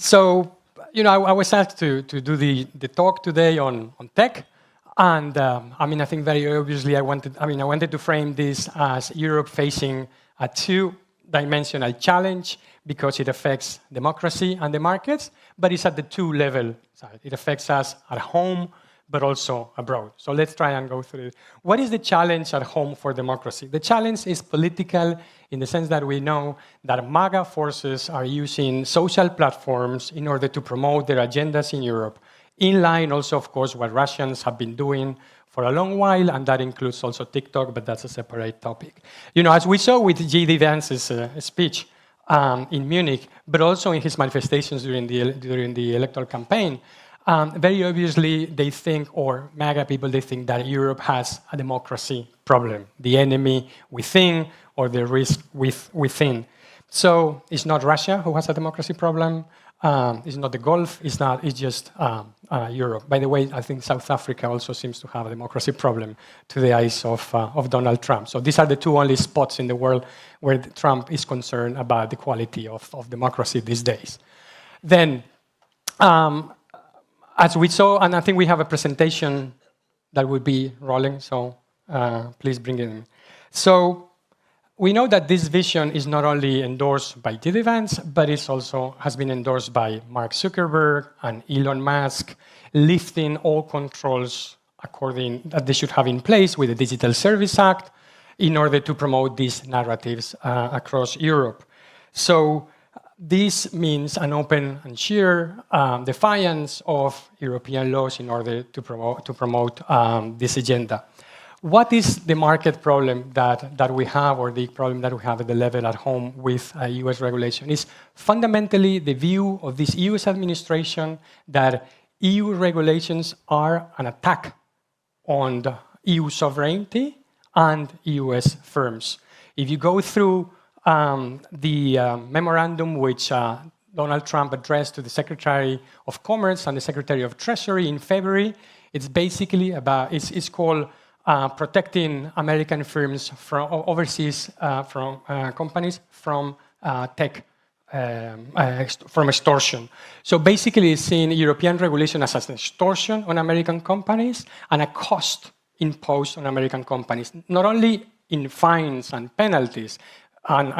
So, I was asked to do the talk today on tech. And I think very obviously I wanted to frame this as Europe facing a two-dimensional challenge because it affects democracy and the markets, but it's at the two-level side. It affects us at home, but also abroad. So let's try and go through it. What is the challenge at home for democracy? The challenge is political in the sense that we know that MAGA forces are using social platforms in order to promote their agendas in Europe. In line also, of course, what Russians have been doing for a long while, and that includes also TikTok, but that's a separate topic. As we saw with J.D. Vance's speech in Munich, but also in his manifestations during the electoral campaign, very obviously they think, or MAGA people, they think that Europe has a democracy problem, the enemy within or the risk within. So it's not Russia who has a democracy problem. It's not the Gulf, it's just Europe. By the way, I think South Africa also seems to have a democracy problem to the eyes of Donald Trump. So these are the two only spots in the world where Trump is concerned about the quality of democracy these days. Then, as we saw, and I think we have a presentation that will be rolling, so please bring it in. So, we know that this vision is not only endorsed by J.D. Vance, but it also has been endorsed by Mark Zuckerberg and Elon Musk, lifting all controls that they should have in place with the Digital Service Act in order to promote these narratives across Europe. So this means an open and sheer defiance of European laws in order to promote this agenda. What is the market problem that we have, or the problem that we have at the level at home with US regulation? Is fundamentally the view of this US administration that EU regulations are an attack on the EU sovereignty and US firms. If you go through the memorandum which Donald Trump addressed to the Secretary of Commerce and the Secretary of Treasury in February, it's basically about, it's called protecting American firms from overseas companies from from extortion. So basically, it's seeing European regulation as an extortion on American companies and a cost imposed on American companies, not only in fines and penalties and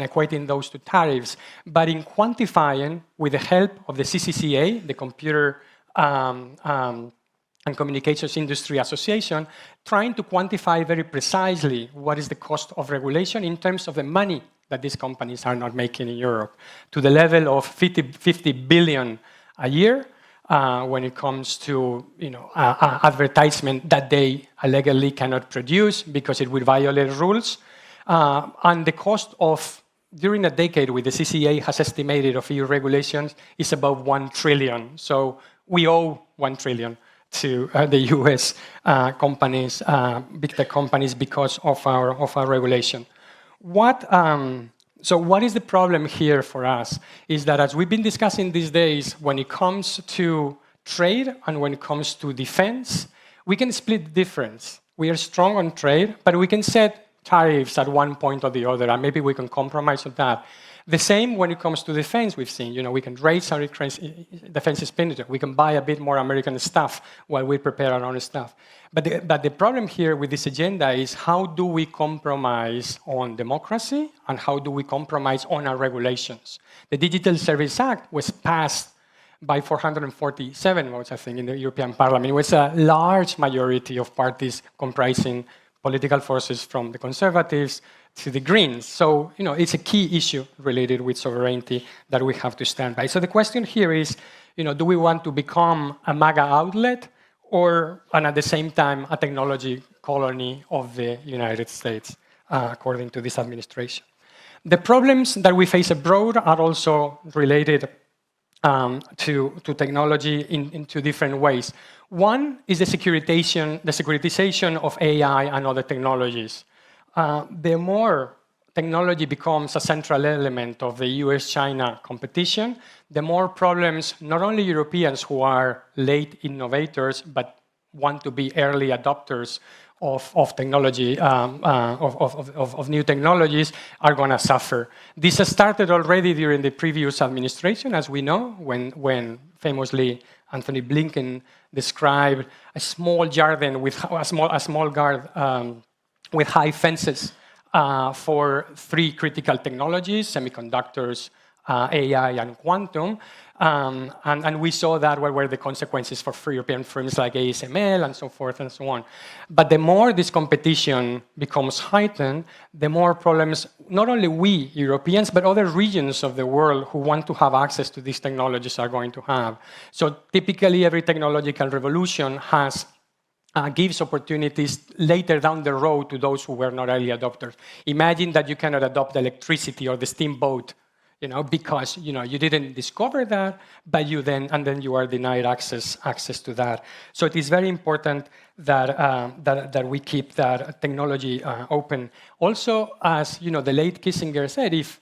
equating those to tariffs, but in quantifying with the help of the CCCA, the Computer and Communications Industry Association, trying to quantify very precisely what is the cost of regulation in terms of the money that these companies are not making in Europe, to the level of 50 billion a year when it comes to advertisement that they legally cannot produce because it would violate rules. And the cost of, during a decade with the CCA has estimated of EU regulations is about 1 trillion. So we owe 1 trillion to the US companies, big tech companies, because of our regulation. So what is the problem here for us is that, as we've been discussing these days, when it comes to trade and when it comes to defense, we can split the difference. We are strong on trade, but we can set tariffs at one point or the other, and maybe we can compromise on that. The same when it comes to defense, we've seen, we can raise our defense expenditure. We can buy a bit more American stuff while we prepare our own stuff. But the problem here with this agenda is, how do we compromise on democracy and how do we compromise on our regulations? The Digital Service Act was passed by 447 votes, I think, in the European Parliament. It was a large majority of parties comprising political forces from the Conservatives to the Greens. So, it's a key issue related with sovereignty that we have to stand by. So the question here is, do we want to become a MAGA outlet and at the same time a technology colony of the United States, according to this administration? The problems that we face abroad are also related to technology in two different ways. One is the securitization of AI and other technologies. The more technology becomes a central element of the US-China competition, the more problems not only Europeans who are late innovators, but want to be early adopters of technology, of new technologies, are going to suffer. This has started already during the previous administration, as we know, when famously Anthony Blinken described a small garden with a small garden with high fences for 3 critical technologies: semiconductors, AI, and quantum. And we saw that what were the consequences for free European firms like ASML and so forth and so on. But the more this competition becomes heightened, the more problems not only we Europeans, but other regions of the world who want to have access to these technologies are going to have. So typically every technological revolution gives opportunities later down the road to those who were not early adopters. Imagine that you cannot adopt electricity or the steamboat, because you didn't discover that, but then you are denied access to that. So it is very important that we keep that technology open. Also, as the late Kissinger said, if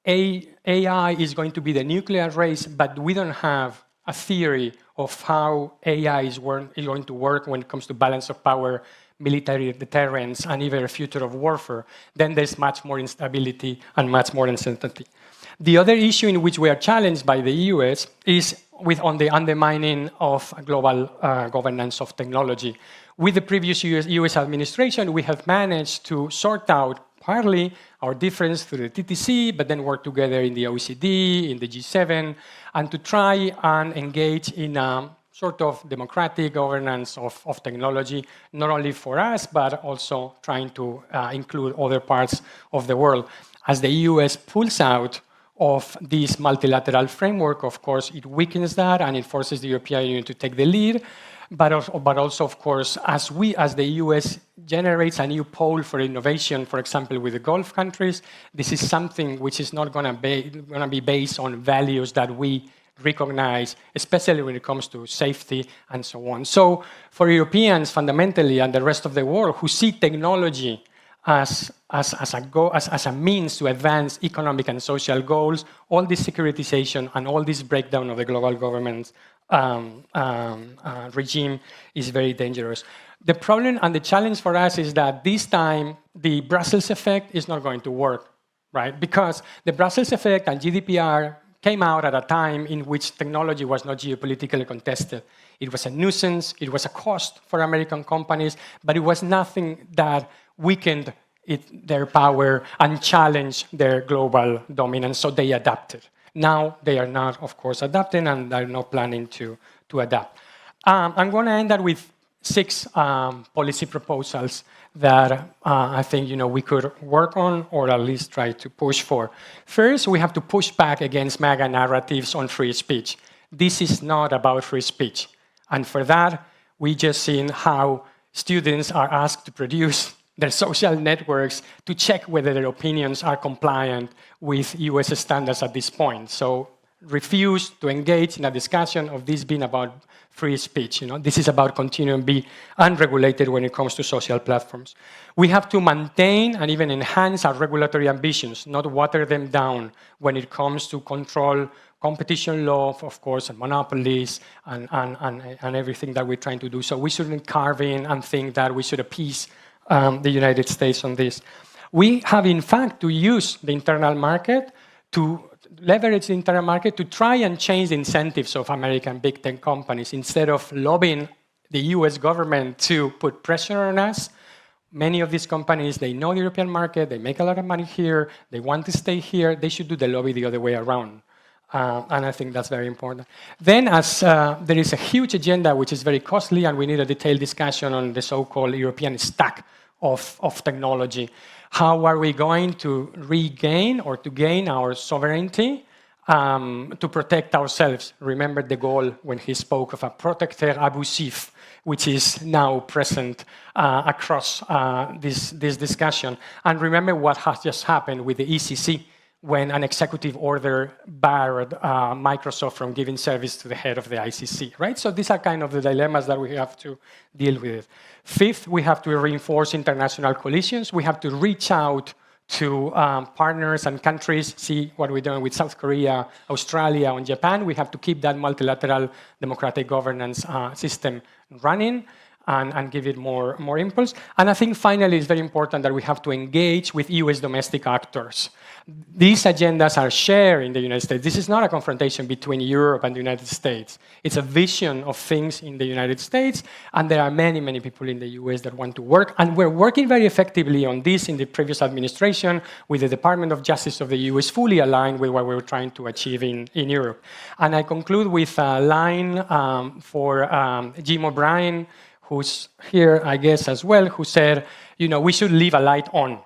AI is going to be the nuclear race, but we don't have a theory of how AI is going to work when it comes to balance of power, military deterrence, and even a future of warfare, then there's much more instability and much more uncertainty. The other issue in which we are challenged by the US is on the undermining of global governance of technology. With the previous US administration, we have managed to sort out partly our difference through the TTC, but then work together in the OECD, in the G7, and to try and engage in a sort of democratic governance of technology, not only for us, but also trying to include other parts of the world. As the US pulls out of this multilateral framework, of course, it weakens that and it forces the European Union to take the lead. But also, of course, as the US generates a new pole for innovation, for example, with the Gulf countries, this is something which is not going to be based on values that we recognize, especially when it comes to safety and so on. So for Europeans, fundamentally, and the rest of the world who see technology as a means to advance economic and social goals, all this securitization and all this breakdown of the global government regime is very dangerous. The problem and the challenge for us is that this time the Brussels effect is not going to work, right? Because the Brussels effect and GDPR came out at a time in which technology was not geopolitically contested. It was a nuisance, it was a cost for American companies, but it was nothing that weakened their power and challenged their global dominance, so they adapted. Now they are not, of course, adapting, and they're not planning to adapt. I'm going to end that with 6 policy proposals that I think we could work on, or at least try to push for. First, we have to push back against MAGA narratives on free speech. This is not about free speech. And for that, we just seen how students are asked to produce their social networks to check whether their opinions are compliant with US standards at this point. So refuse to engage in a discussion of this being about free speech. This is about continuing to be unregulated when it comes to social platforms. We have to maintain and even enhance our regulatory ambitions, not water them down when it comes to control competition law, of course, and monopolies and everything that we're trying to do. So we shouldn't carve in and think that we should appease the United States on this. We have, in fact, to use the internal market to leverage the internal market to try and change the incentives of American big tech companies. Instead of lobbying the US government to put pressure on us, many of these companies, they know the European market, they make a lot of money here, they want to stay here, they should do the lobby the other way around. And I think that's very important. Then, as there is a huge agenda which is very costly, and we need a detailed discussion on the so-called European stack of technology. How are we going to regain or to gain our sovereignty to protect ourselves? Remember de Gaulle when he spoke of a protecteur abusif, which is now present across this discussion. And remember what has just happened with the ECC, when an executive order barred Microsoft from giving service to the head of the ICC, right? So these are kind of the dilemmas that we have to deal with. Fifth, we have to reinforce international coalitions. We have to reach out to partners and countries, see what we're doing with South Korea, Australia, and Japan. We have to keep that multilateral democratic governance system running. and give it more impulse. And I think finally it's very important that we have to engage with US domestic actors. These agendas are shared in the United States. This is not a confrontation between Europe and the United States. It's a vision of things in the United States, and there are many, many people in the US that want to work, and we're working very effectively on this in the previous administration with the Department of Justice of the US, fully aligned with what we were trying to achieve in Europe. And I conclude with a line for Jim O'Brien, who's here, I guess, as well, who said, we should leave a light on.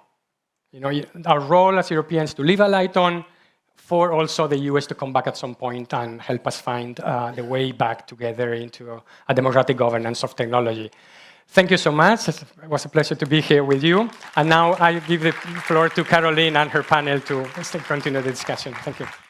Our role as Europeans to leave a light on for also the US to come back at some point and help us find the way back together into a democratic governance of technology. Thank you so much. It was a pleasure to be here with you. And now I give the floor to Caroline and her panel to continue the discussion. Thank you.